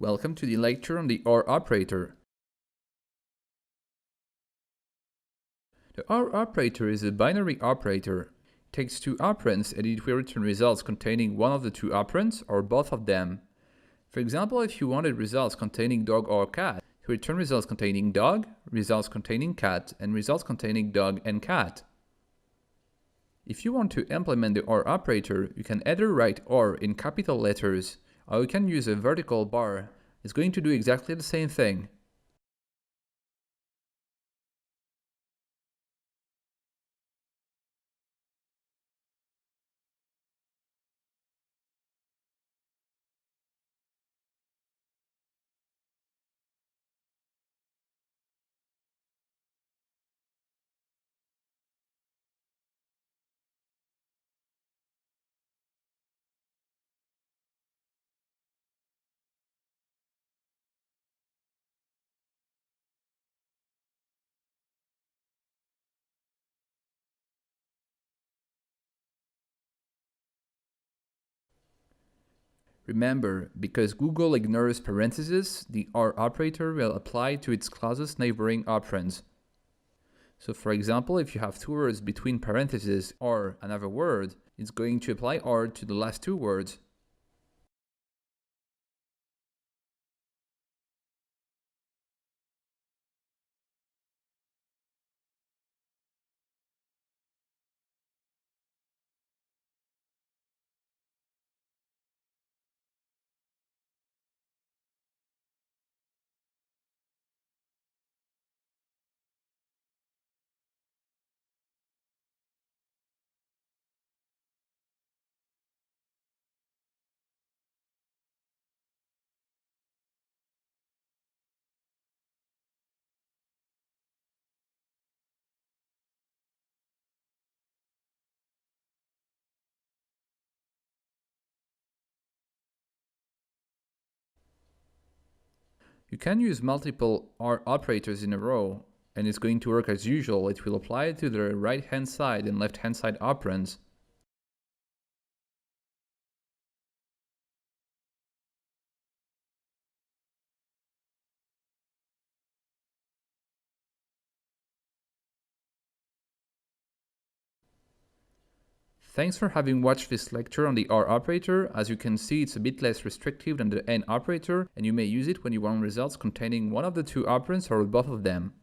Welcome to the lecture on the OR operator. The OR operator is a binary operator. It takes two operands and it will return results containing one of the two operands or both of them. For example, if you wanted results containing dog or cat, you return results containing dog, results containing cat, and results containing dog and cat. If you want to implement the OR operator, you can either write OR in capital letters, or you can use a vertical bar. It's going to do exactly the same thing. Remember, because Google ignores parentheses, the OR operator will apply to its closest neighboring operands. So for example, if you have two words between parentheses or another word, it's going to apply OR to the last two words. You can use multiple OR operators in a row, and it's going to work as usual. It will apply to the right-hand side and left-hand side operands. Thanks for having watched this lecture on the OR operator. As you can see, it's a bit less restrictive than the AND operator, and you may use it when you want results containing one of the two operands or both of them.